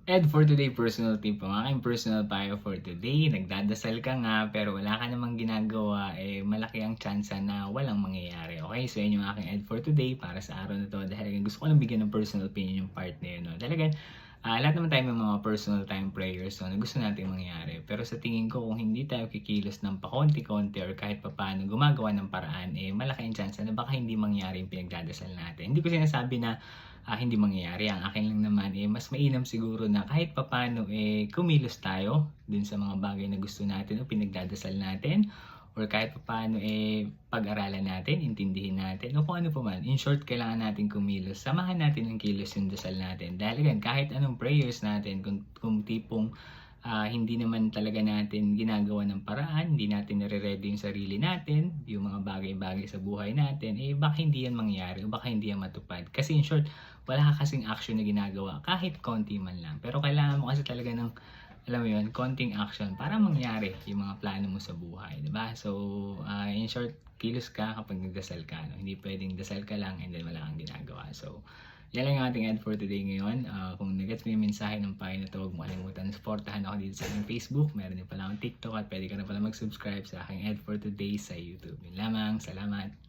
And for today, personal tip ang aking personal payo for today. Nagdadasal ka nga pero wala ka namang ginagawa, malaki ang tsansa na walang mangyayari. Okay, so yun yung aking ed for today para sa araw na to. Dahil gusto ko lang bigyan ng personal opinion yung part na yun. No? Talagang lahat naman tayo may mga personal time prayers so, na gusto natin mangyari. Pero sa tingin ko kung hindi tayo kikilos ng pakonti-konti or kahit papaano gumagawa ng paraan, malaki ang tsansa na baka hindi mangyari yung pinagdadasal natin. Hindi ko sinasabi na hindi mangyayari. Ang akin lang naman, mas mainam siguro na kahit papaano, kumilos tayo dun sa mga bagay na gusto natin o pinagdadasal natin or kahit papaano, pag-aralan natin, intindihin natin o kung ano pa man. In short, kailangan natin kumilos. Samahan natin ng kilos yung dasal natin. Dahil again, kahit anong prayers natin, kung tipong hindi naman talaga natin ginagawa ng paraan, hindi natin nare-ready yung sarili natin, yung mga bagay-bagay sa buhay natin, baka hindi yan mangyari o baka hindi yan matupad. Kasi in short, wala ka kasing action na ginagawa kahit konti man lang. Pero kailangan mo kasi talaga ng, alam mo yun, konting action para mangyari yung mga plano mo sa buhay, di ba? So, in short, kilos ka kapag nagdasal ka. No? Hindi pwedeng dasal ka lang and then wala kang ginagawa. So, yan lang yung ating ad for today ngayon. Kung nag-gets mo yung mensahe ng payo na to, huwag mo kalimutan supportahan ako dito sa aking Facebook. Meron din pala akong TikTok at pwede ka na pala mag-subscribe sa aking ad for today sa YouTube. Yun lamang. Salamat!